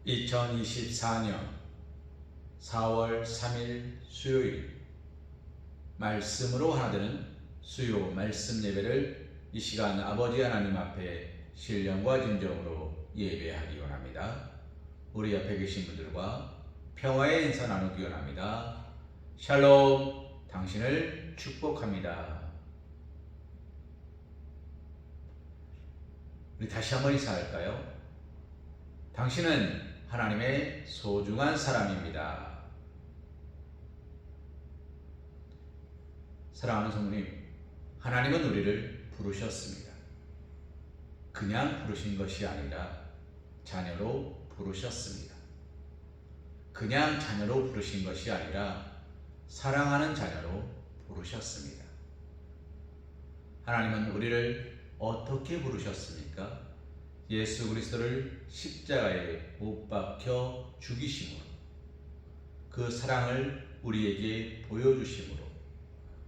(2024년 4월 3일) 수요일, 말씀으로 하나 되는 수요 말씀 예배를 이 시간 아버지 하나님 앞에 신령과 진정으로 예배하기 원합니다. 우리 옆에 계신 분들과 평화의 인사 나누기 원합니다. 샬롬, 당신을 축복합니다. 우리 다시 한번 인사할까요? 당신은 하나님의 소중한 사람입니다. 사랑하는 성도님, 하나님은 우리를 부르셨습니다. 그냥 부르신 것이 아니라 자녀로 부르셨습니다. 그냥 자녀로 부르신 것이 아니라 사랑하는 자녀로 부르셨습니다. 하나님은 우리를 어떻게 부르셨습니까? 예수 그리스도를 십자가에 못 박혀 죽이심으로, 그 사랑을 우리에게 보여주심으로,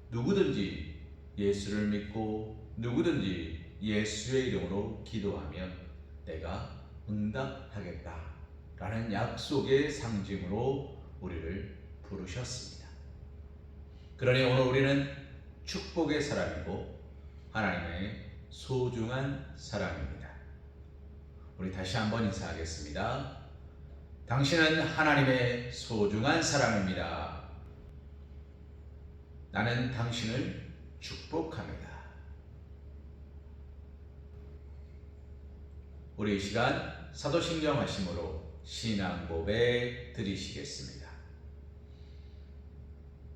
누구든지 예수를 믿고 누구든지 예수의 이름으로 기도하면 내가 응답하겠다 라는 약속의 상징으로 우리를 부르셨습니다. 그러니 오늘 우리는 축복의 사람이고 하나님의 소중한 사람입니다. 우리 다시 한번 인사하겠습니다. 당신은 하나님의 소중한 사람입니다. 나는 당신을 축복합니다. 우리 이 시간 사도신경 하심으로 신앙 고백 드리시겠습니다.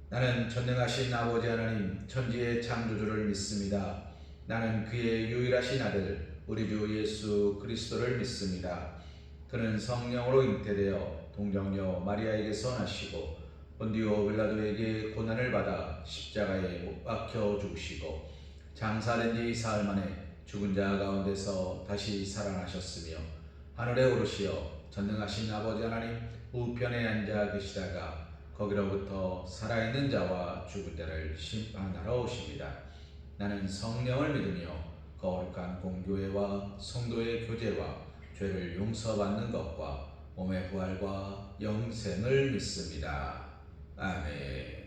나는 전능하신 아버지 하나님, 천지의 창조주를 믿습니다. 나는 그의 유일하신 아들 우리 주 예수 그리스도를 믿습니다. 그는 성령으로 잉태되어 동정녀 마리아에게서 나시고 본디오 빌라도에게 고난을 받아 십자가에 못 박혀 죽으시고 장사된 지 사흘 만에 죽은 자 가운데서 다시 살아나셨으며 하늘에 오르시어 전능하신 아버지 하나님 우편에 앉아 계시다가 거기로부터 살아있는 자와 죽은 자를 심판하러 오십니다. 나는 성령을 믿으며 거룩한 공교회와 성도의 교제와 죄를 용서받는 것과 몸의 부활과 영생을 믿습니다. 아멘.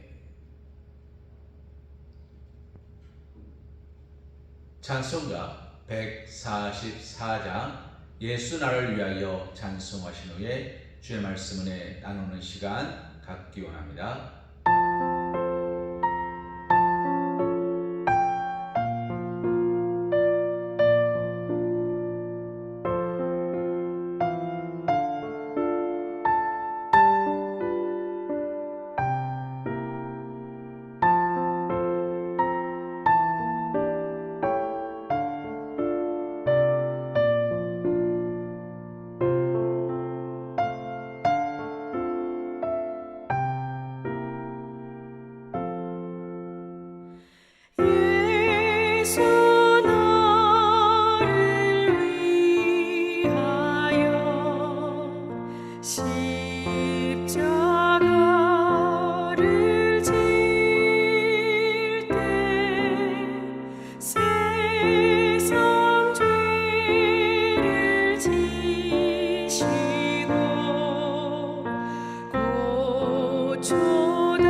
찬송가 144장 예수 나를 위하여 찬송하신 후에 주의 말씀 은혜 나누는 시간 갖기 원합니다. 초당하셨네.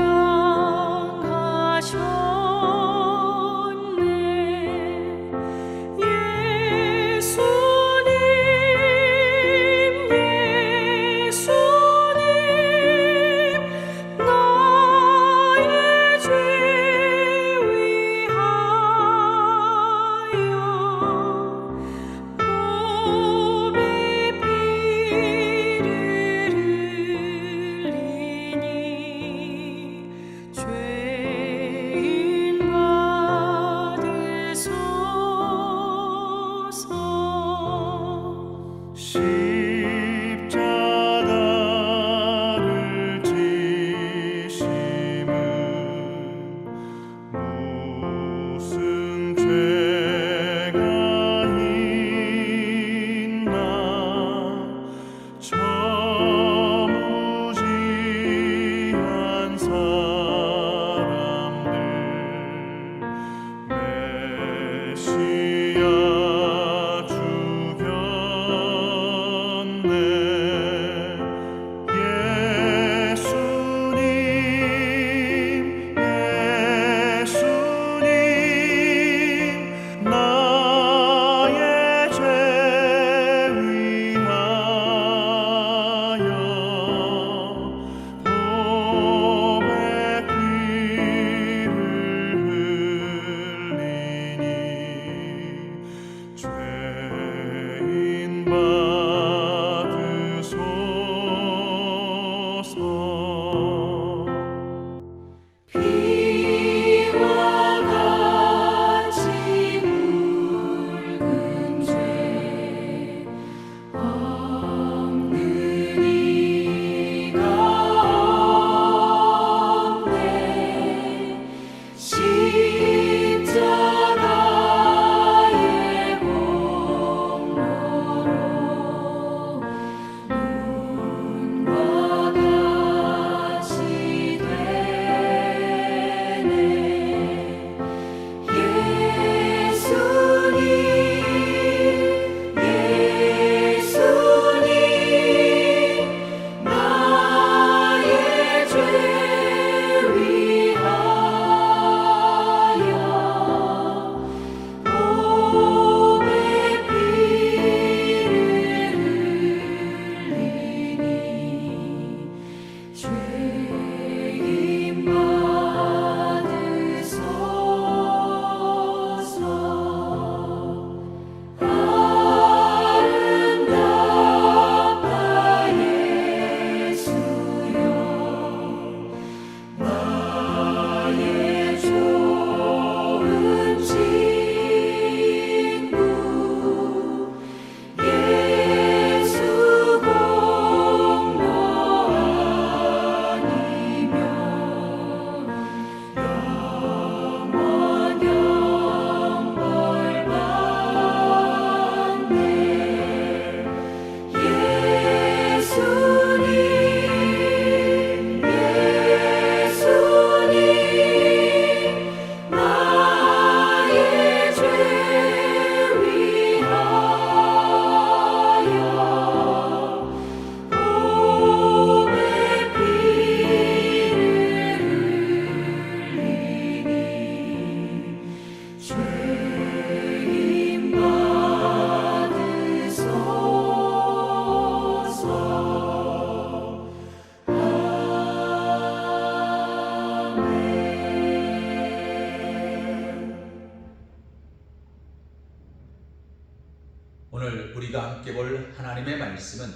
오늘 우리가 함께 볼 하나님의 말씀은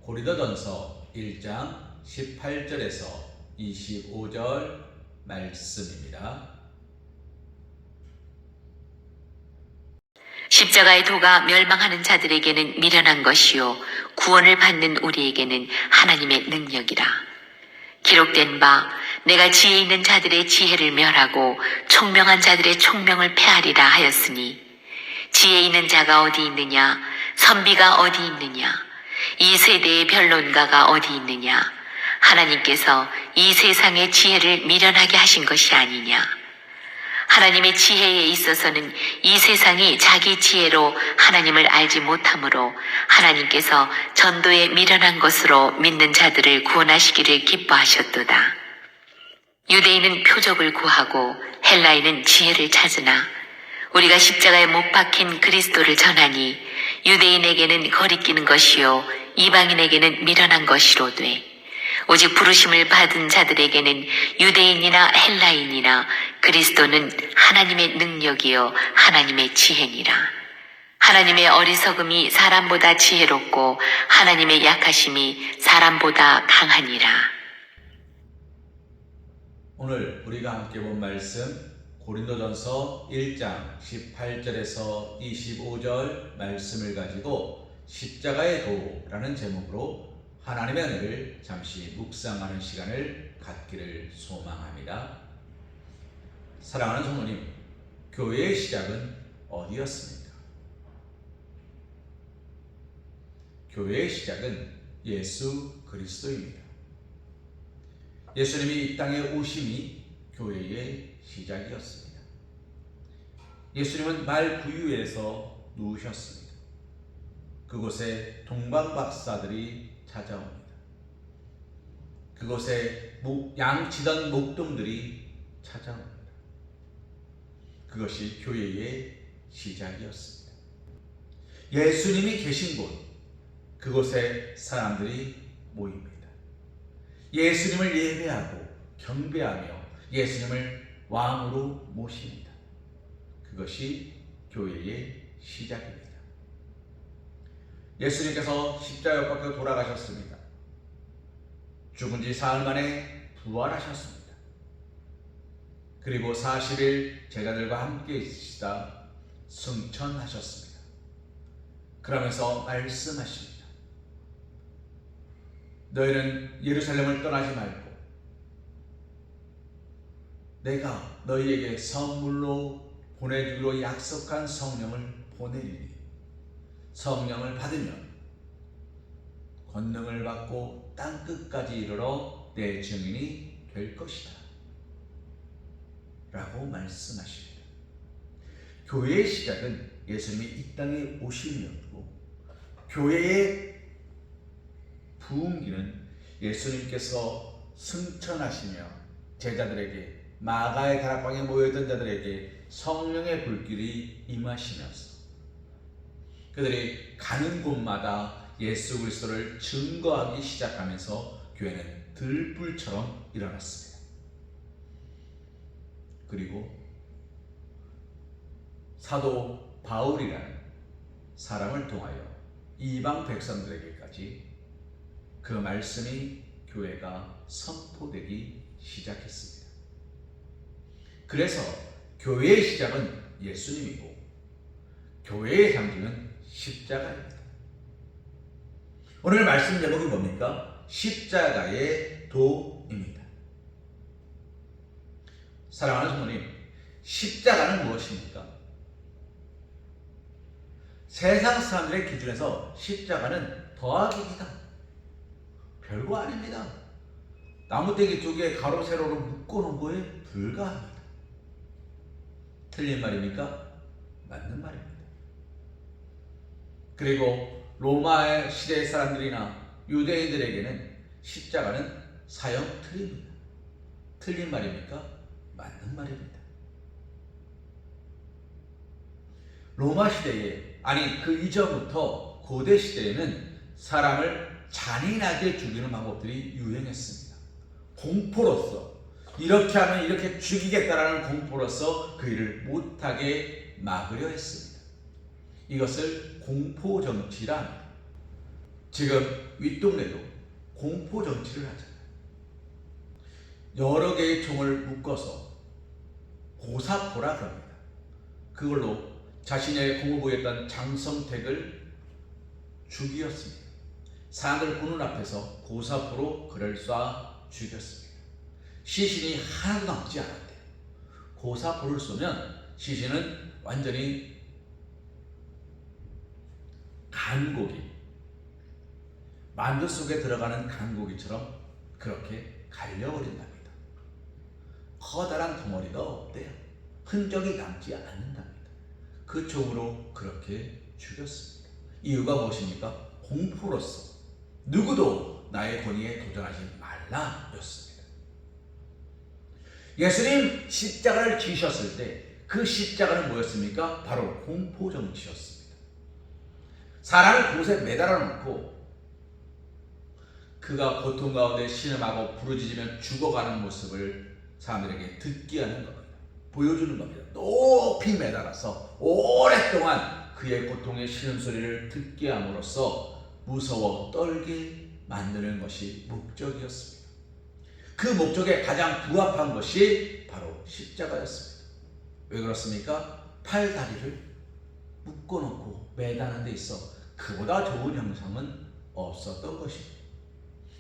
고린도전서 1장 18절에서 25절 말씀입니다. 십자가의 도가 멸망하는 자들에게는 미련한 것이요 구원을 받는 우리에게는 하나님의 능력이라. 기록된 바 내가 지혜 있는 자들의 지혜를 멸하고 총명한 자들의 총명을 패하리라 하였으니, 지혜 있는 자가 어디 있느냐, 선비가 어디 있느냐, 이 세대의 변론가가 어디 있느냐. 하나님께서 이 세상의 지혜를 미련하게 하신 것이 아니냐. 하나님의 지혜에 있어서는 이 세상이 자기 지혜로 하나님을 알지 못하므로 하나님께서 전도에 미련한 것으로 믿는 자들을 구원하시기를 기뻐하셨도다. 유대인은 표적을 구하고 헬라인은 지혜를 찾으나 우리가 십자가에 못 박힌 그리스도를 전하니 유대인에게는 거리끼는 것이요 이방인에게는 미련한 것이로되, 오직 부르심을 받은 자들에게는 유대인이나 헬라인이나 그리스도는 하나님의 능력이요 하나님의 지혜니라. 하나님의 어리석음이 사람보다 지혜롭고 하나님의 약하심이 사람보다 강하니라. 오늘 우리가 함께 본 말씀 고린도전서 1장 18절에서 25절 말씀을 가지고 십자가의 도라는 제목으로 하나님의 은혜를 잠시 묵상하는 시간을 갖기를 소망합니다. 사랑하는 성도님, 교회의 시작은 어디였습니까? 교회의 시작은 예수 그리스도입니다. 예수님이 이 땅에 오심이 교회의 시작이었습니다. 예수님은 말 구유에서 누우셨습니다. 그곳에 동방박사들이 찾아옵니다. 그곳에 양치던 목동들이 찾아옵니다. 그것이 교회의 시작이었습니다. 예수님이 계신 곳, 그곳에 사람들이 모입니다. 예수님을 예배하고 경배하며 예수님을 왕으로 모십니다. 그것이 교회의 시작입니다. 예수님께서 십자가에 못 박혀 돌아가셨습니다. 죽은 지 사흘 만에 부활하셨습니다. 그리고 40일 제자들과 함께 있으시다 승천하셨습니다. 그러면서 말씀하십니다. 너희는 예루살렘을 떠나지 말고 내가 너희에게 선물로 보내주기로 약속한 성령을 보내리니 성령을 받으면 권능을 받고 땅끝까지 이르러 내 증인이 될 것이다. 라고 말씀하십니다. 교회의 시작은 예수님이 이 땅에 오심이었고, 교회의 부흥기는 예수님께서 승천하시며 제자들에게, 마가의 다락방에 모여있던 자들에게 성령의 불길이 임하시면서 그들이 가는 곳마다 예수 그리스도를 증거하기 시작하면서 교회는 들불처럼 일어났습니다. 그리고 사도 바울이라는 사람을 통하여 이방 백성들에게까지 그 말씀이 교회가 선포되기 시작했습니다. 그래서 교회의 시작은 예수님이고 교회의 상징은 십자가입니다. 오늘 말씀 제목이 뭡니까? 십자가의 도입니다. 사랑하는 성도님, 십자가는 무엇입니까? 세상 사람들의 기준에서 십자가는 더하기이다. 별거 아닙니다. 나무떼기 2개 가로 세로로 묶어놓은 거에 불과합니다. 틀린 말입니까? 맞는 말입니다. 그리고 로마 시대의 사람들이나 유대인들에게는 십자가는 사형 틀입니다. 틀린 말입니까? 맞는 말입니다. 로마 시대에, 아니 그 이전부터 고대 시대에는 사람을 잔인하게 죽이는 방법들이 유행했습니다. 공포로서, 이렇게 하면 이렇게 죽이겠다라는 공포로서 그 일을 못하게 막으려 했습니다. 이것을 공포정치라 합니다. 지금 윗동네도 공포정치를 하잖아요. 여러 개의 총을 묶어서 고사포라 그럽니다. 그걸로 자신의 공무부였던 장성택을 죽이었습니다. 사람들 보는 앞에서 고사포로 그를 쏴 죽였습니다. 시신이 하나도 남지 않았대요. 고사포를 쏘면 시신은 완전히 간고기, 만두 속에 들어가는 간고기처럼 그렇게 갈려버린답니다. 커다란 덩어리가 없대요. 흔적이 남지 않는답니다. 그 총으로 그렇게 죽였습니다. 이유가 무엇입니까? 공포로서 누구도 나의 권위에 도전하지 말라 였습니다. 예수님 십자가를 지셨을 때 그 십자가는 뭐였습니까? 바로 공포정치였습니다. 사람을 그곳에 매달아 놓고 그가 고통 가운데 신음하고 부르짖으며 죽어가는 모습을 사람들에게 듣게 하는 겁니다. 보여주는 겁니다. 높이 매달아서 오랫동안 그의 고통의 신음소리를 듣게 함으로써 무서워 떨게 만드는 것이 목적이었습니다. 그 목적에 가장 부합한 것이 바로 십자가였습니다. 왜 그렇습니까? 팔, 다리를 묶어놓고 매다는 데 있어 그보다 좋은 형상은 없었던 것입니다.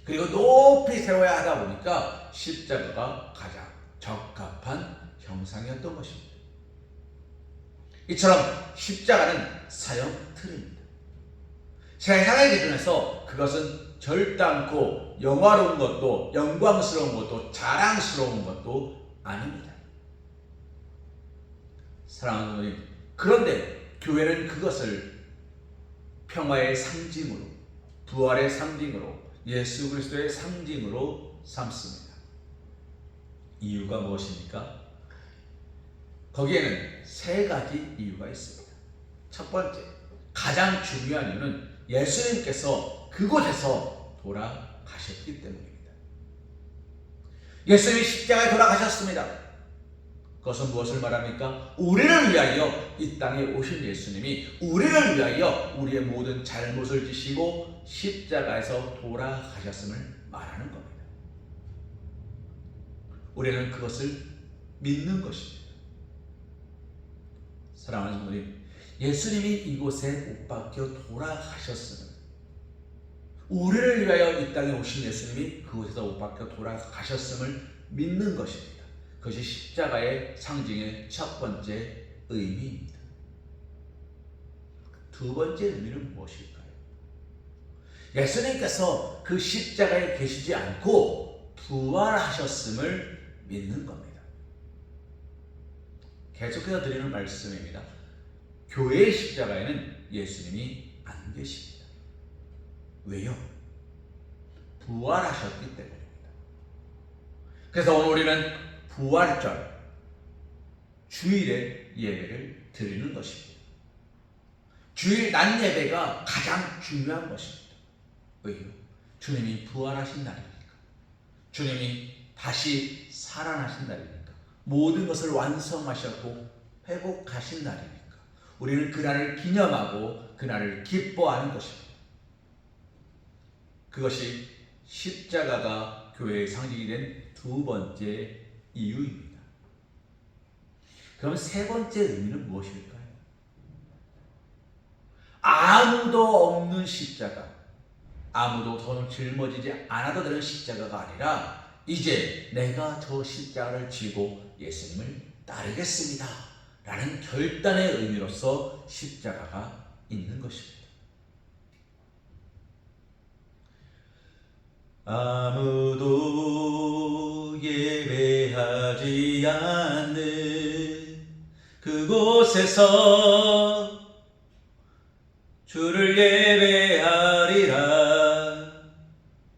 그리고 높이 세워야 하다 보니까 십자가가 가장 적합한 형상이었던 것입니다. 이처럼 십자가는 사형 틀입니다. 세상의 기준에서 그것은 절단코 영화로운 것도 영광스러운 것도 자랑스러운 것도 아닙니다. 사랑하는 성도님, 그런데 교회는 그것을 평화의 상징으로, 부활의 상징으로, 예수 그리스도의 상징으로 삼습니다. 이유가 무엇입니까? 거기에는 3가지 이유가 있습니다. 첫 번째, 가장 중요한 이유는 예수님께서 그곳에서 돌아가셨기 때문입니다. 예수님이 십자가에 돌아가셨습니다. 그것은 무엇을 말합니까? 우리를 위하여 이 땅에 오신 예수님이 우리를 위하여 우리의 모든 잘못을 지시고 십자가에서 돌아가셨음을 말하는 겁니다. 우리는 그것을 믿는 것입니다. 사랑하는 성도님, 예수님이 이곳에 못 박혀 돌아가셨음을, 우리를 위하여 이 땅에 오신 예수님이 그곳에서 못 박혀 돌아가셨음을 믿는 것입니다. 그것이 십자가의 상징의 첫 번째 의미입니다. 두 번째 의미는 무엇일까요? 예수님께서 그 십자가에 계시지 않고 부활하셨음을 믿는 겁니다. 계속해서 드리는 말씀입니다. 교회의 십자가에는 예수님이 안 계십니다. 왜요? 부활하셨기 때문입니다. 그래서 오늘 우리는 부활절 주일에 예배를 드리는 것입니다. 주일 낮 예배가 가장 중요한 것입니다. 왜요? 주님이 부활하신 날이니까. 주님이 다시 살아나신 날이니까. 모든 것을 완성하셨고 회복하신 날이니까. 우리는 그날을 기념하고 그날을 기뻐하는 것입니다. 그것이 십자가가 교회의 상징이 된 두 번째 이유입니다. 그럼 세 번째 의미는 무엇일까요? 아무도 없는 십자가, 아무도 더 짊어지지 않아도 되는 십자가가 아니라 이제 내가 저 십자가를 지고 예수님을 따르겠습니다 라는 결단의 의미로서 십자가가 있는 것입니다. 아무도 예배하지 않는 그곳에서 주를 예배하리라.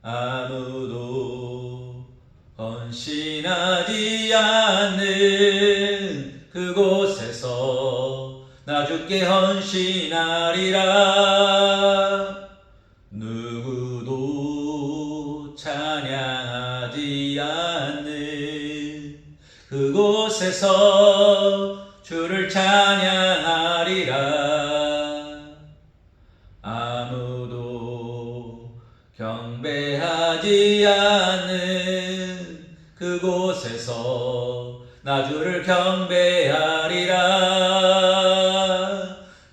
아무도 헌신하지 않는 그곳에서 나 주께 헌신하리라. 누구도 찬양하지 않는 그곳에서 주를 찬양하리라. 아무도 경배하지 않는 그곳에서 나 주를 경배하리라.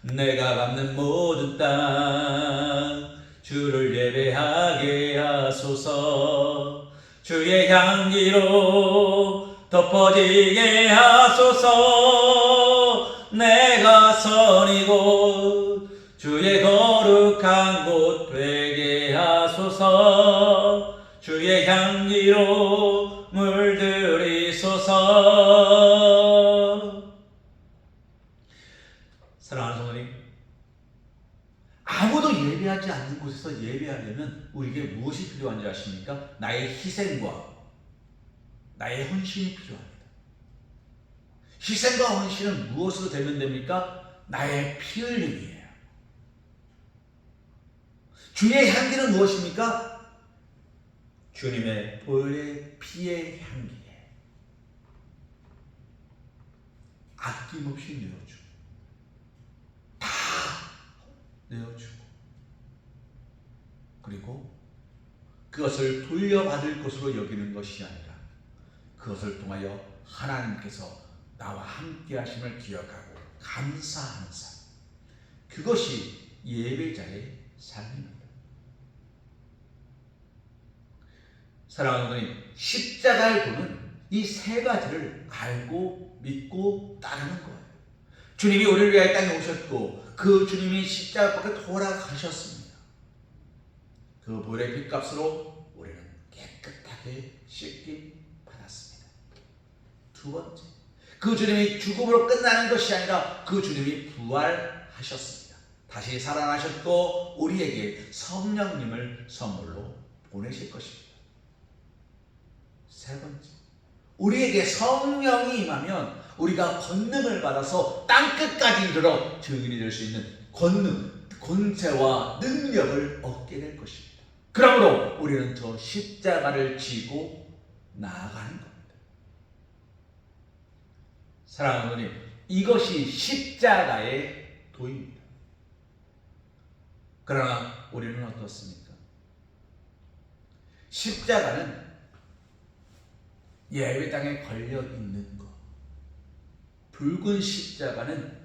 내가 밟는 모든 땅 주를 예배하게 하소서. 주의 향기로 덮어지게 하소서. 내가 선 이곳 주의 거룩한 곳 되게 하소서. 주의 향기로 물들이소서. 사랑하는 성도님, 아무도 예배하지 않는 곳에서 예배하려면 우리에게 무엇이 필요한지 아십니까? 나의 희생과 나의 헌신이 필요합니다. 희생과 헌신은 무엇으로 되면 됩니까? 나의 피 흘림이에요. 주의 향기는 무엇입니까? 주님의 보혈의 피의 향기에 아낌없이 내어주고 다 내어주고 그리고 그것을 돌려받을 것으로 여기는 것이 아니라 그것을 통하여 하나님께서 나와 함께 하심을 기억하고 감사하는 삶, 그것이 예배자의 삶입니다. 사랑하는 분이 십자가의 도는 이 세 가지를 알고 믿고 따르는 거예요. 주님이 우리를 위하여 땅에 오셨고 그 주님이 십자가 밖에 돌아가셨습니다. 그 보혈의 핏값으로 우리는 깨끗하게 씻김 받았습니다. 두 번째, 그 주님이 죽음으로 끝나는 것이 아니라 그 주님이 부활하셨습니다. 다시 살아나셨고 우리에게 성령님을 선물로 보내실 것입니다. 세 번째, 우리에게 성령이 임하면 우리가 권능을 받아서 땅끝까지 이르러 증인이 될 수 있는 권능, 권세와 능력을 얻게 될 것입니다. 그러므로 우리는 저 십자가를 지고 나아가는 겁니다. 사랑하는 누님, 이것이 십자가의 도입니다. 그러나 우리는 어떻습니까? 십자가는 예배당에 걸려 있는 것, 붉은 십자가는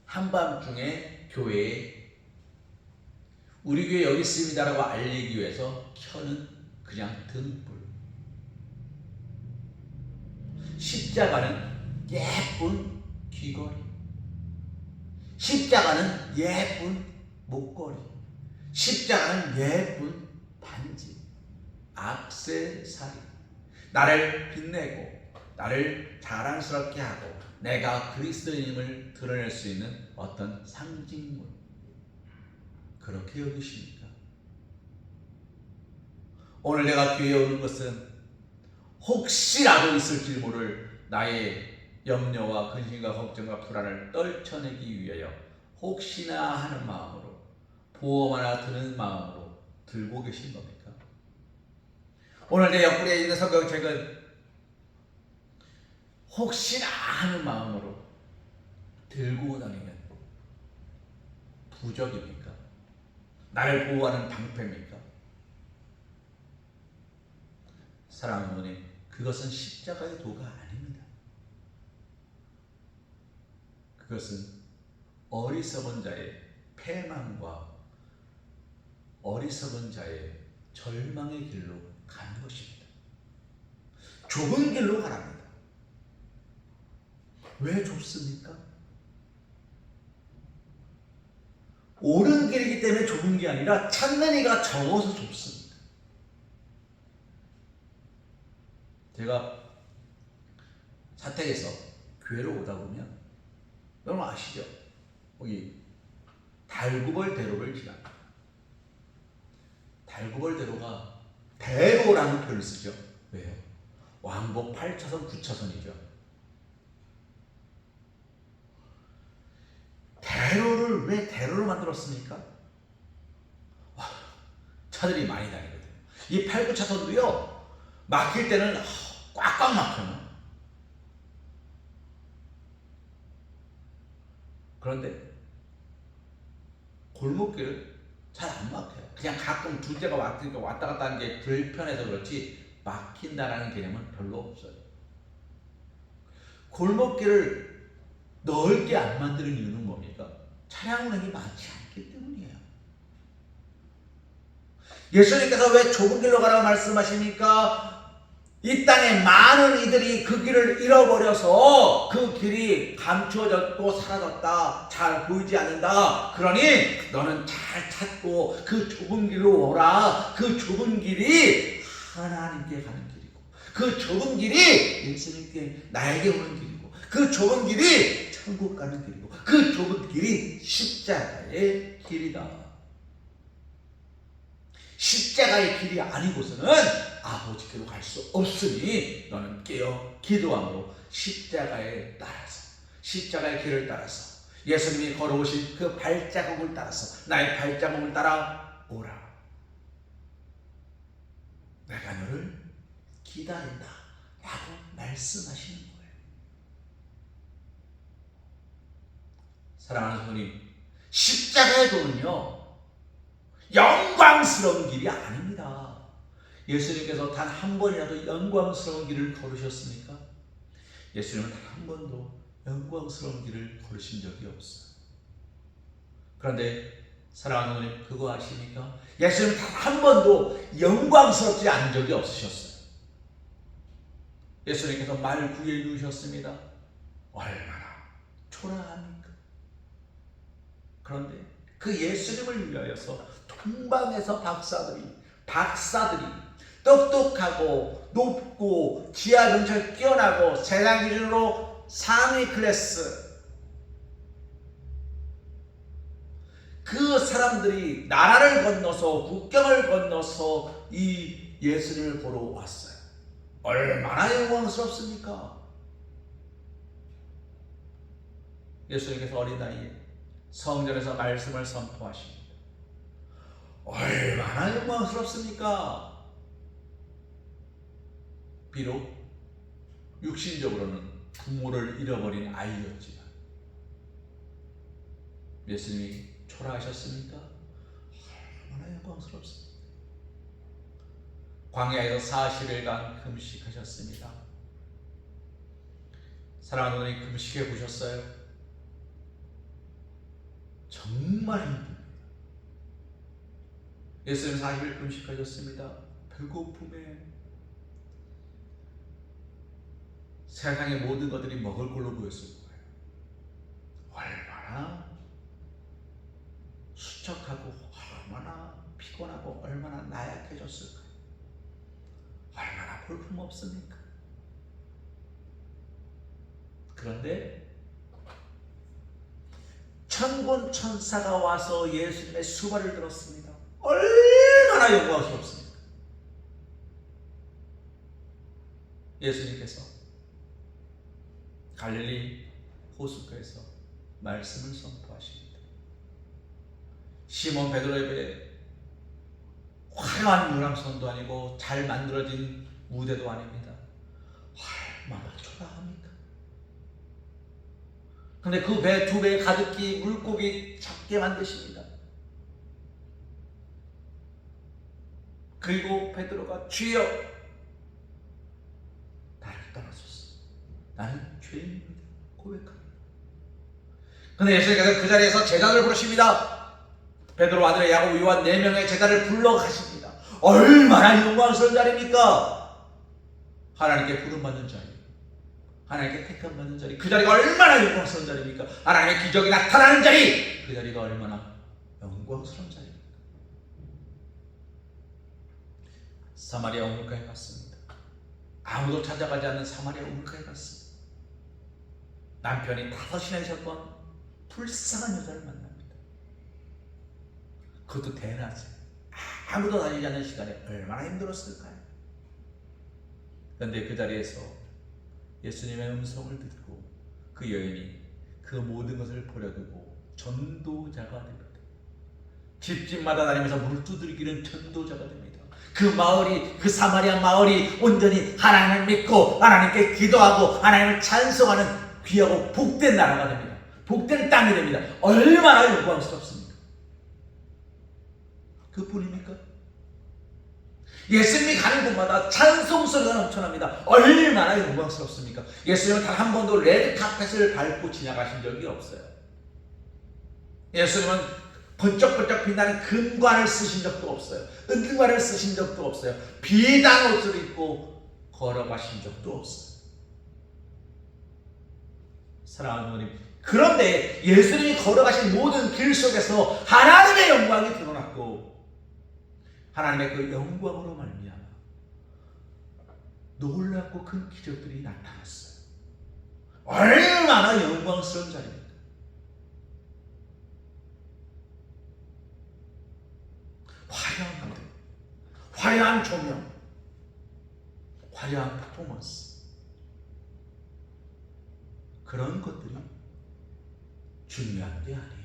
한밤중에 교회에 우리 교회 여기 있습니다라고 알리기 위해서 켜는 그냥 등불. 십자가는 예쁜 귀걸이, 십자가는 예쁜 목걸이, 십자가는 예쁜 반지, 액세서리, 나를 빛내고 나를 자랑스럽게 하고 내가 그리스도인임을 드러낼 수 있는 어떤 상징물, 그렇게 여기십니까? 오늘 내가 교회에 오는 것은 혹시라도 있을지 모를 나의 염려와 근심과 걱정과 불안을 떨쳐내기 위하여 혹시나 하는 마음으로, 보험 하나 드는 마음으로 들고 계신 겁니까? 오늘 내 옆구리에 있는 성경책은 혹시나 하는 마음으로 들고 다니는 부적입니까? 나를 보호하는 방패입니까? 사랑하는 어머님, 그것은 십자가의 도가 아닙니다. 그것은 어리석은 자의 패망과 어리석은 자의 절망의 길로 가는 것입니다. 좁은 길로 가랍니다. 왜 좁습니까? 옳은 길이기 때문에 좁은 게 아니라 찾는 이가 적어서 좁습니다. 제가 사택에서 교회로 오다 보면 여러분 아시죠? 여기 달구벌 대로를 지납니다. 달구벌 대로가 대로라는 표현을 쓰죠. 왜요? 왕복 8차선, 9차선이죠. 대로를 왜 대로로 만들었습니까? 차들이 많이 다니거든요. 이 8, 9차선도요. 막힐 때는 꽉꽉 막혀요. 그런데 골목길은 잘 안 막혀요. 그냥 가끔 두 대가 막히니까 왔다 갔다 하는 게 불편해서 그렇지 막힌다라는 개념은 별로 없어요. 골목길을 넓게 안 만드는 이유는 뭡니까? 차량 운행이 많지 않기 때문이에요. 예수님께서 왜 좁은 길로 가라고 말씀하십니까? 이 땅에 많은 이들이 그 길을 잃어버려서 그 길이 감추어졌고 사라졌다. 잘 보이지 않는다. 그러니 너는 잘 찾고 그 좁은 길로 오라. 그 좁은 길이 하나님께 가는 길이고 그 좁은 길이 예수님께 나에게 오는 길이고 그 좁은 길이 천국 가는 길이고 그 좁은 길이 십자가의 길이다. 십자가의 길이 아니고서는 아버지께로 갈 수 없으니 너는 깨어 기도함으로 십자가에 따라서 십자가의 길을 따라서 예수님이 걸어오신 그 발자국을 따라서 나의 발자국을 따라 오라. 내가 너를 기다린다 라고 말씀하시는 거예요. 사랑하는 성도님, 십자가의 도는요 영광스러운 길이 아닙니다. 예수님께서 단 한 번이라도 영광스러운 길을 걸으셨습니까? 예수님은 단 한 번도 영광스러운 길을 걸으신 적이 없어요. 그런데 사랑하는 어머님, 그거 아십니까? 예수님은 단 한 번도 영광스럽지 않은 적이 없으셨어요. 예수님께서 말 구해 누우셨습니다. 얼마나 초라합니까? 그런데 그 예수님을 위하여서 동방에서 박사들이 똑똑하고 높고 지하 근처에 뛰어나고 세상 기준으로 상위 클래스 그 사람들이 나라를 건너서 국경을 건너서 이 예수님을 보러 왔어요. 얼마나 영광스럽습니까? 예수님께서 어린 나이에 성전에서 말씀을 선포하십니다. 얼마나 영광스럽습니까? 비록 육신적으로는 부모를 잃어버린 아이였지만 예수님이 초라하셨습니까? 얼마나 영광스럽습니까? 광야에서 40일간 금식하셨습니다. 사랑하는 어머니, 금식해 보셨어요? 정말 힘듭니다. 예수님 40일 금식하셨습니다. 배고픔에 세상의 모든 것들이 먹을 걸로 보였을 거예요. 얼마나 수척하고 얼마나 피곤하고 얼마나 나약해졌을까요? 얼마나 볼품없습니까? 그런데 천군 천사가 와서 예수님의 수발을 들었습니다. 얼마나 영광스럽습니까? 예수님께서 갈릴리 호숫가에서 말씀을 선포하십니다. 시몬 베드로의 배에 화려한 유람선도 아니고 잘 만들어진 무대도 아닙니다. 얼마나 초라합니까? 근데 그 배 두 배에 가득히 물고기 잡게 만드십니다. 그리고 베드로가 주여 나를 떠나소서 나는 죄인입니다 고백합니다. 근데 예수님께서 그 자리에서 제자를 부르십니다. 베드로, 아들의 야고보, 요한 4명의 제자를 불러 가십니다. 얼마나 영광스러운 자리입니까? 하나님께 부름받는 자리, 하나님께 택함받는 자리, 그 자리가 얼마나 영광스러운 자리입니까? 하나님의 기적이 나타나는 자리, 그 자리가 얼마나 영광스러운 자리입니까? 사마리아 우물가에 갔습니다. 아무도 찾아가지 않는 사마리아 우물가에 갔습니다. 남편이 5이나 있었던 불쌍한 여자를 만납니다. 그것도 대낮에 아무도 다니지 않는 시간에 얼마나 힘들었을까요? 그런데 그 자리에서 예수님의 음성을 듣고 그 여인이 그 모든 것을 버려두고 전도자가 됩니다. 집집마다 다니면서 물을 두들기는 전도자가 됩니다. 그 마을이, 그 사마리아 마을이 온전히 하나님을 믿고 하나님께 기도하고 하나님을 찬송하는 귀하고 복된 나라가 됩니다. 복된 땅이 됩니다. 얼마나 영광스럽습니까? 그뿐입니까? 예수님이 가는 곳마다 찬송 소리가 넘쳐납니다. 얼마나 영광스럽습니까? 예수님은 단 한 번도 레드 카펫을 밟고 지나가신 적이 없어요. 예수님은 번쩍번쩍 빛나는 금관을 쓰신 적도 없어요. 은관을 쓰신 적도 없어요. 비단 옷을 입고 걸어가신 적도 없어요. 사랑하는 어머님, 그런데 예수님이 걸어가신 모든 길 속에서 하나님의 영광이 드러났고 하나님의 그 영광으로 말미암아 놀랍고 큰 기적들이 나타났어요. 얼마나 영광스러운 자리입니까? 화려한 무대, 화려한 조명, 화려한 퍼포먼스, 그런 것들이 중요한 게 아니에요.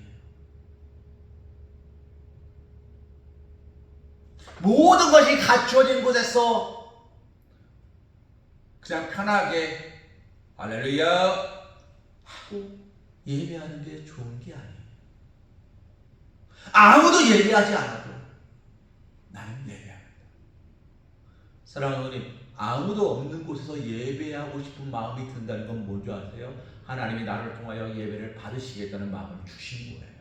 모든 것이 갖추어진 곳에서 그냥 편하게 할렐루야 하고 예배하는 게 좋은 게 아니에요. 아무도 예배하지 않아도 나는 예배합니다. 사랑하는 어머님, 아무도 없는 곳에서 예배하고 싶은 마음이 든다는 건 뭔지 아세요? 하나님이 나를 통하여 예배를 받으시겠다는 마음을 주신 거예요.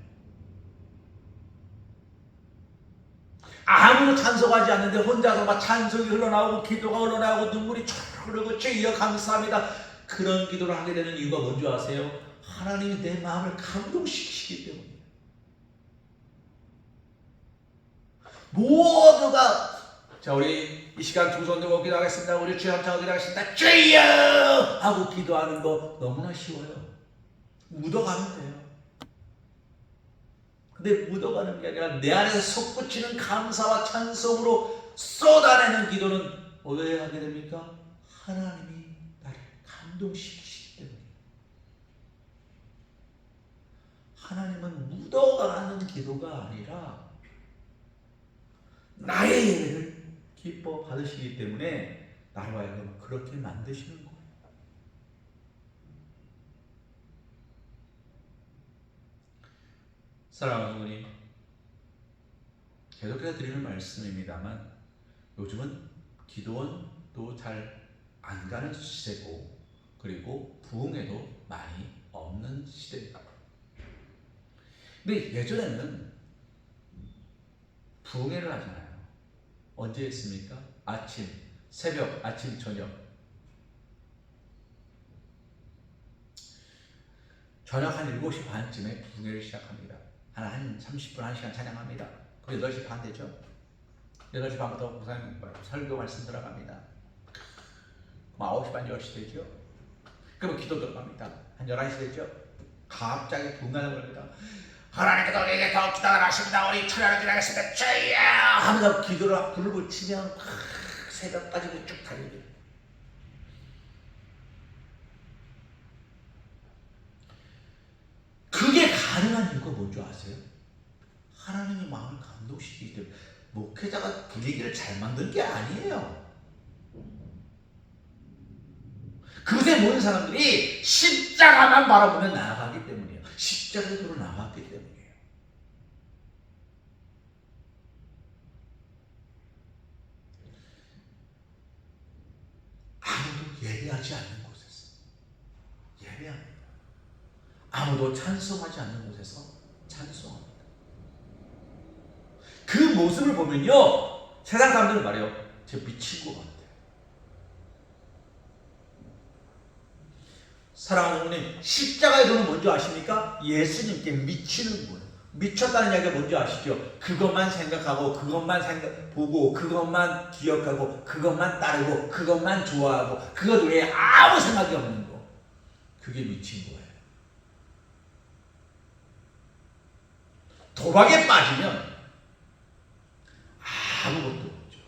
아무도 찬송하지 않는데 혼자서 막 찬송이 흘러나오고 기도가 흘러나오고 눈물이 촤르 흐르고 주여 감사합니다. 그런 기도를 하게 되는 이유가 뭔지 아세요? 하나님이 내 마음을 감동시키시기 때문이에요. 모두가 자, 우리 이 시간 두 손 들고 기도하겠습니다. 우리 주여 함께 기도하겠습니다. 주여 하고 기도하는 거 너무나 쉬워요. 묻어가면 돼요. 근데 묻어가는 게 아니라 내 안에서 솟구치는 감사와 찬송으로 쏟아내는 기도는 왜 하게 됩니까? 하나님이 나를 감동시키시기 때문에. 하나님은 묻어가는 기도가 아니라 나의 예배를 기뻐 받으시기 때문에 나로 하여금 그렇게 만드시는 거예요. 사랑하는 어머니, 계속해서 드리는 말씀입니다만 요즘은 기도원도 잘 안 가는 시대고 그리고 부흥회도 많이 없는 시대입니다. 근데 예전에는 부흥회를 하잖아요. 언제 했습니까? 아침, 새벽, 아침, 저녁. 저녁 한 7시 반쯤에 부흥회를 시작합니다. 한 30분, 1시간 찬양합니다. 그 8시 반 되죠? 8시 반부터 목사님 설교 말씀 들어갑니다. 그럼 9시 반, 10시 되죠? 그러면 기도 들어갑니다. 한 11시 됐죠? 갑자기 분간을 합니다. 하나님께서 우리에게 더 기도를 하십니다. 우리 철야를 드리겠습니다. 주여 하면서 기도를 불을 붙이면 막 새벽까지 쭉 달립니다. 그게 가능한 이유가 뭔지 아세요? 하나님의 마음을 감동시키기 때문에. 목회자가 분위기를 잘 만든 게 아니에요. 그곳에 모인 사람들이 십자가만 바라보며 나아가기 때문이에요. 십자가로 나아갔기 때문이에요. 아무도 예배하지 않는 곳에서 예배합니다. 아무도 찬송하지 않는 곳에서 찬송합니다. 그 모습을 보면요, 세상 사람들은 말해요, 쟤 미친 것 같아요. 사랑하는 어머님, 십자가의 도는 뭔지 아십니까? 예수님께 미치는 거예요. 미쳤다는 이야기가 뭔지 아시죠? 그것만 생각하고, 그것만 보고, 그것만 기억하고, 그것만 따르고, 그것만 좋아하고, 그것 외에 아무 생각이 없는 거. 그게 미친 거예요. 도박에 빠지면 아무것도 없죠.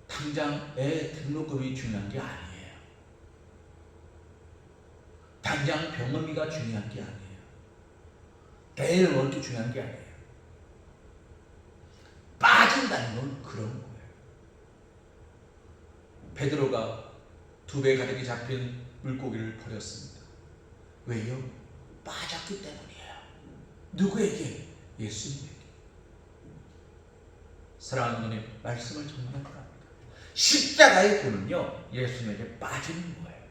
당장 애 등록금이 중요한 게 아니에요. 당장 병원비가 중요한 게 아니에요. 내일 먹기 중요한 게 아니에요. 빠진다는 건 그런 거예요. 베드로가 2배 가득이 잡힌 물고기를 버렸습니다. 왜요? 빠졌기 때문이에요. 누구에게? 예수님에게. 사랑하는 주님, 말씀을 정리합니다. 십자가의 도는요, 예수님에게 빠지는 거예요.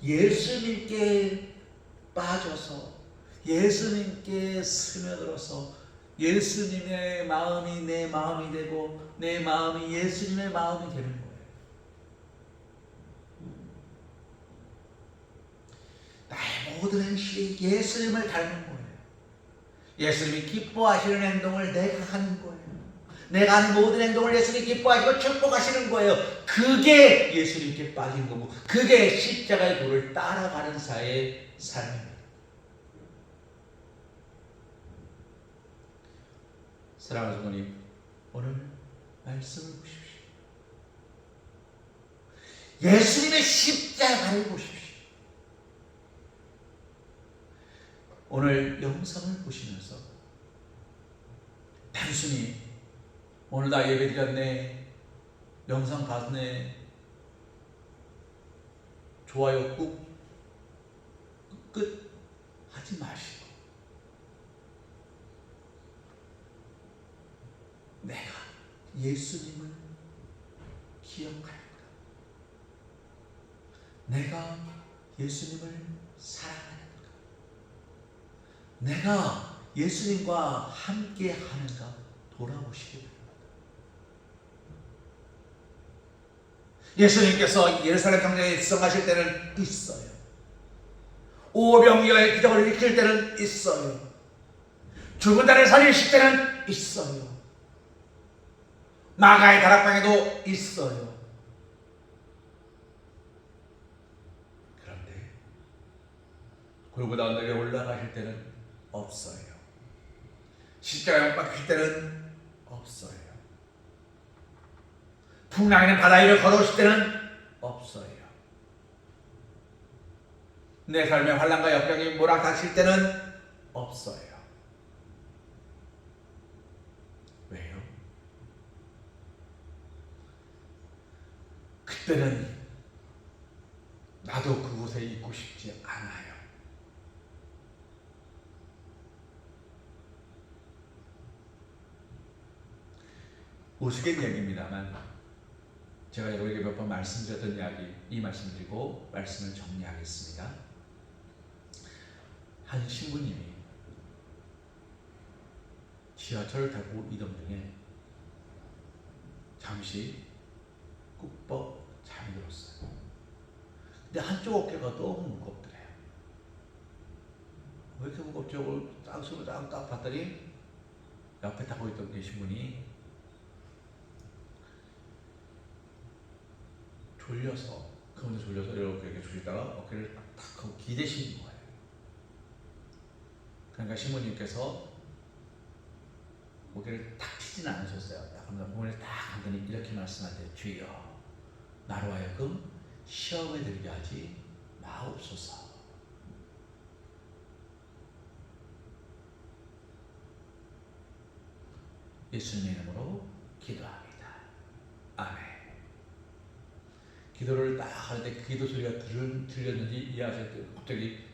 예수님께 빠져서, 예수님께 스며들어서, 예수님의 마음이 내 마음이 되고, 내 마음이 예수님의 마음이 되는 거예요. 나의 모든 행실이 예수님을 닮은 거예요. 예수님이 기뻐하시는 행동을 내가 하는 거예요. 내가 하는 모든 행동을 예수님이 기뻐하시고 축복하시는 거예요. 그게 예수님께 빠진 거고, 그게 십자가의 도를 따라가는 자의 삶입니다. 사랑하는 성도님, 오늘 말씀을 보십시오. 예수님의 십자가를 보십시오. 오늘 영상을 보시면서 단순히 오늘 나 예배 드렸네, 영상 봤네, 좋아요 꾹 끝 하지 마시고, 내가 예수님을 기억할 거다. 내가 예수님을 사랑하는 거다. 내가 예수님과 함께 하는가 돌아보시기 바랍니다. 예수님께서 예루살렘 광장에 입성하실 때는 있어요. 오병이어의 기적을 일으킬 때는 있어요. 죽은 자를 살리실 때는 있어요. 마가의 다락방에도 있어요. 그런데 골고다 언덕에 올라가실 때는 없어요. 십자가에 못 박히실 때는 없어요. 풍랑이는 바다 위를 걸어오실 때는 없어요. 내 삶의 환난과 역경이 몰아닥칠 때는 없어요. 왜요? 그때는 나도 그곳에 있고 싶지 않아요. 우스갯 얘기입니다만 제가 여러분에게 몇 번 말씀드렸던 이야기, 이 말씀드리고 말씀을 정리하겠습니다. 한 신부님이 지하철을 타고 이동 중에 잠시 꾹뻑 잠이 들었어요. 근데 한쪽 어깨가 너무 무겁더래요. 왜 이렇게 무겁죠? 딱 손을 딱 봤더니 옆에 타고 있던 계신 분이 졸려서 그분도 졸려서 이렇게 졸리다가 어깨를 탁 하고 기대시는 거예요. 그러니까 신부님께서 어깨를 탁 치진 않으셨어요. 그러면서 몸을 딱 하더니 이렇게 말씀하세요. 주여, 나로 하여금 시험에 들게 하지 마옵소서. 예수님의 이름으로 기도합니다. 아멘. 기도를 딱 하는데 그 기도 소리가 들렸는지 이해하실 때 갑자기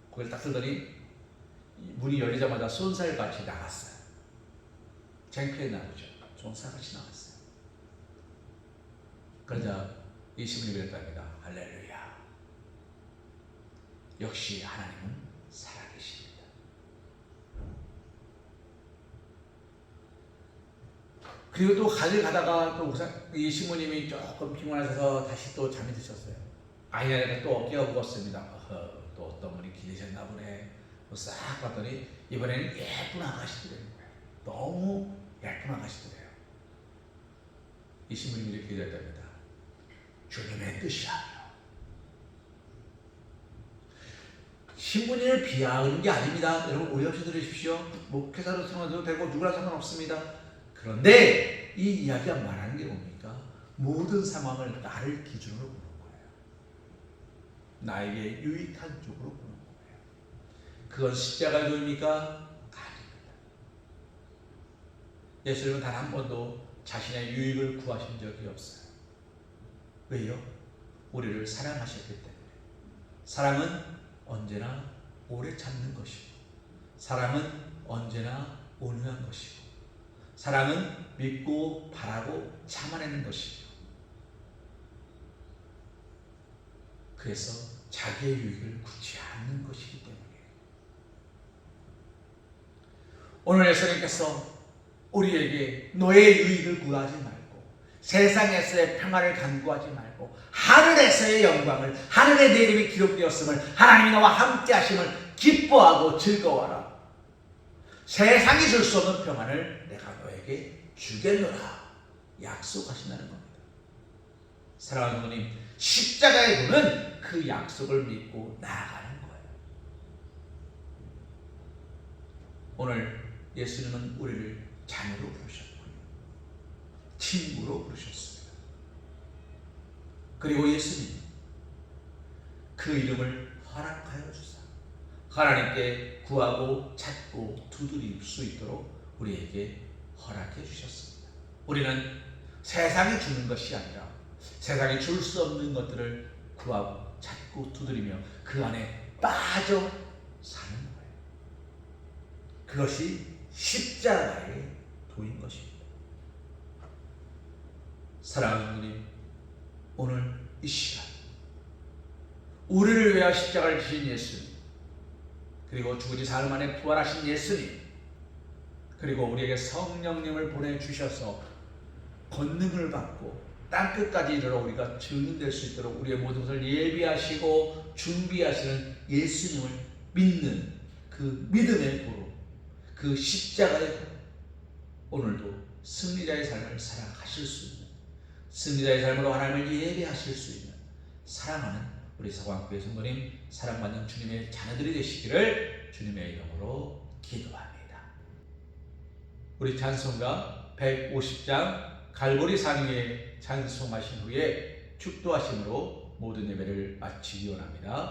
고개를 딱 들더니 문이 열리자마자 쏜살같이 나갔어요. 창피해 나오죠. 쏜살같이 나갔어요. 그러자 이 신부님이 그랬답니다. 할렐루야. 역시 하나님은 살아계십니다. 그리고 또 가길 가다가 또 이 신부님이 조금 피곤하셔서 다시 또 잠이 드셨어요. 아니니까 또 어깨가 무겁습니다. 또 어떤 분이 기대셨나 보네. 싹 봤더니 이번에는 예쁜 아가씨들인 거예요. 너무 예쁜 아가씨들이에요. 이 신부님이 이렇게 기도했답니다. 주님의 뜻이하며. 신부님을 비하하는 게 아닙니다. 여러분 오해 없이 들으십시오. 목회자로 생활해도 되고 누구나 상관없습니다. 그런데 이 이야기가 말하는 게 뭡니까? 모든 상황을 나를 기준으로 보는 거예요. 나에게 유익한 쪽으로 보는 거예요. 그건 십자가의 도입니까? 아닙니다. 예수님은 단 한 번도 자신의 유익을 구하신 적이 없어요. 왜요? 우리를 사랑하셨기 때문에. 사랑은 언제나 오래 참는 것이고, 사랑은 언제나 온유한 것이고, 사랑은 믿고 바라고 참아내는 것이고, 그래서 자기의 유익을 구치 않는 것이기 때문이에요. 오늘 예수님께서 우리에게 너의 유익을 구하지 말고, 세상에서의 평안을 간구하지 말고, 하늘에서의 영광을, 하늘에 내 이름이 기록되었음을, 하나님이 너와 함께 하심을 기뻐하고 즐거워하라. 세상이 줄 수 없는 평안을 내가 너에게 주겠노라 약속하신다는 겁니다. 사랑하는 부모님, 십자가의 도는 그 약속을 믿고 나아가는 거예요. 오늘 예수님은 우리를 자녀로 부르셨고요, 친구로 부르셨습니다. 그리고 예수님 그 이름을 허락하여 주사 하나님께 구하고 찾고 두드릴 수 있도록 우리에게 허락해 주셨습니다. 우리는 세상이 주는 것이 아니라 세상이 줄 수 없는 것들을 구하고 찾고 두드리며 그 안에 빠져 사는 거예요. 그것이 십자가의 도인 것입니다. 사랑하는 주님, 오늘 이 시간 우리를 위하여 십자가를 지신 예수님, 그리고 죽으시 사흘 만에 부활하신 예수님, 그리고 우리에게 성령님을 보내주셔서 권능을 받고 땅끝까지 이르러 우리가 증인될 수 있도록 우리의 모든 것을 예비하시고 준비하시는 예수님을 믿는 그 믿음의 도로, 그 십자가의 도로, 오늘도 승리자의 삶을 살아가실 수 있는, 승리자의 삶으로 하나님을 예배하실 수 있는 사랑하는 우리 서광교회 성도님, 사랑받는 주님의 자녀들이 되시기를 주님의 이름으로 기도합니다. 우리 찬송가 150장 갈보리 산 위에 찬송하신 후에 축도하심으로 모든 예배를 마치기 원합니다.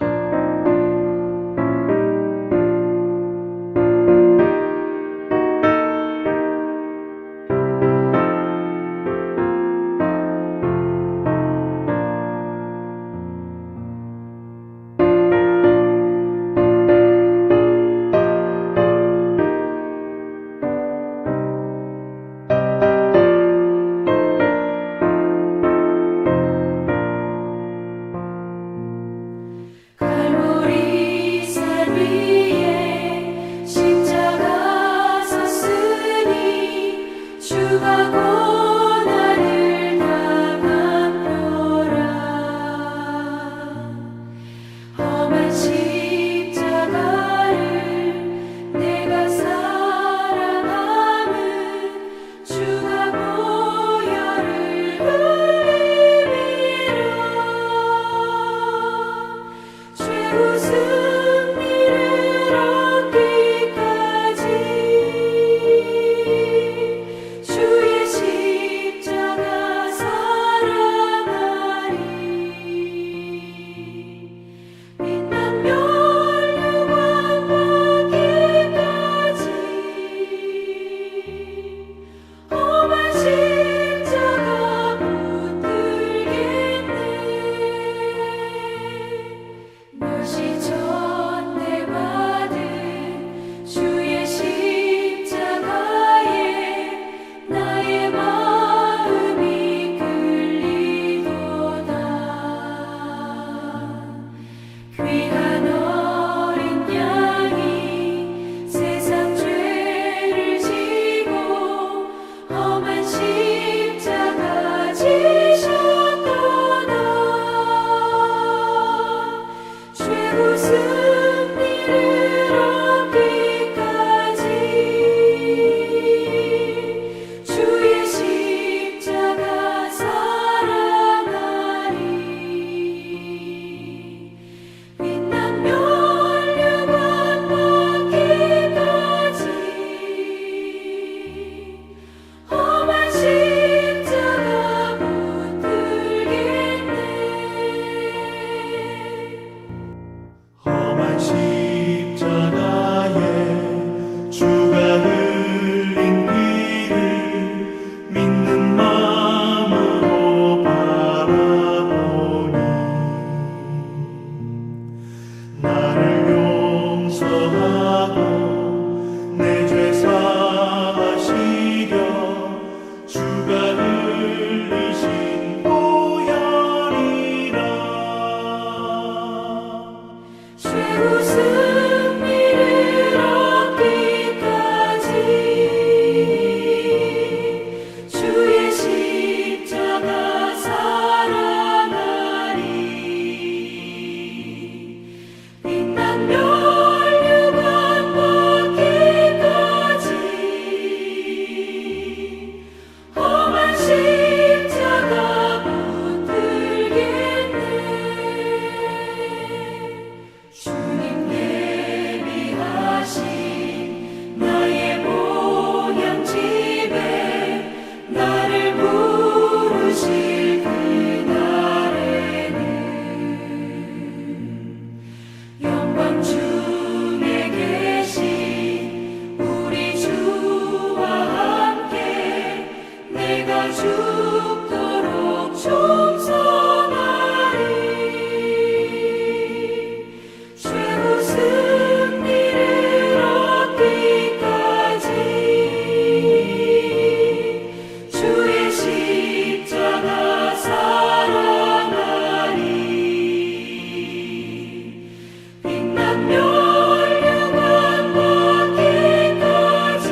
내가 죽도록 충성하리. 최후 승리를 얻기까지 주의 십자가 사랑하리. 빛나며 멸류관 받기까지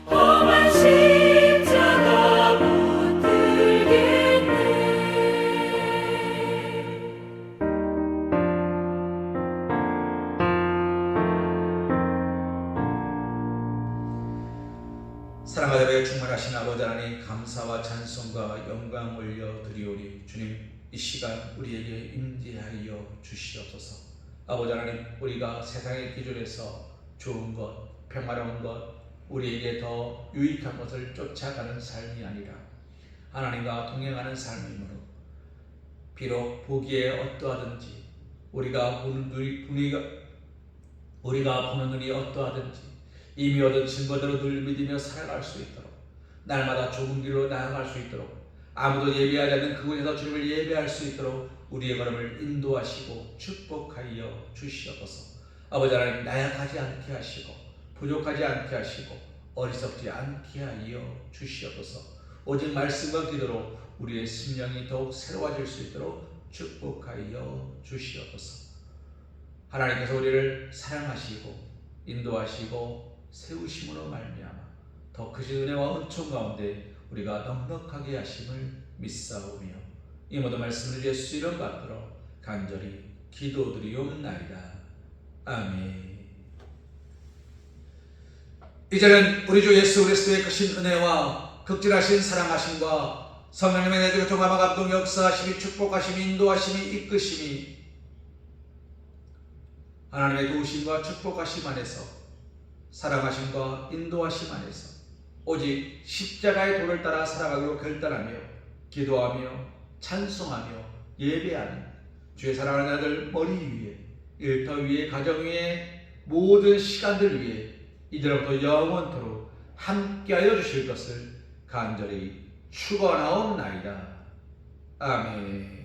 험한 십자가 붙들겠네. 사랑과 자비에 충만하신 아버지 하나님, 감사와 찬송과 영광 올려 드리오리. 주님, 이 시간 우리에게 임재하여 주시옵소서. 아버지 하나님, 우리가 세상의 기준에서 좋은 것, 평화로운 것, 우리에게 더 유익한 것을 쫓아가는 삶이 아니라 하나님과 동행하는 삶이므로 비록 보기에 어떠하든지 우리가 보는 눈이 어떠하든지 이미 얻은 증거대로 늘 믿으며 살아갈 수 있도록, 날마다 좁은 길로 나아갈 수 있도록, 아무도 예배하지 않는 그곳에서 주님을 예배할 수 있도록 우리의 걸음을 인도하시고 축복하여 주시옵소서. 아버지 하나님, 나약하지 않게 하시고 부족하지 않게 하시고 어리석지 않게 하여 주시옵소서. 오직 말씀과 기도로 우리의 심령이 더욱 새로워질 수 있도록 축복하여 주시옵소서. 하나님께서 우리를 사랑하시고 인도하시고 세우심으로 말미암아 더 크신 은혜와 은총 가운데 우리가 넉넉하게 하심을 믿사오며 이 모든 말씀을 예수 이름 받들어 간절히 기도드리옵나이다. 아멘. 이제는 우리 주 예수 그리스도의 크신 은혜와 극진하신 사랑하심과 성령님의 내주가 통함과 감동 역사하심이 축복하심이 인도하심이 이끄심이 하나님의 도우심과 축복하심 안에서 사랑하심과 인도하심 안에서 오직 십자가의 도를 따라 살아가기로 결단하며 기도하며 찬송하며 예배하는 주의 사랑하는 아들 머리 위에, 일터 위에, 가정 위에, 모든 시간들 위에 이제로부터 영원토록 함께하여 주실 것을 간절히 축원하옵나이다. 아멘.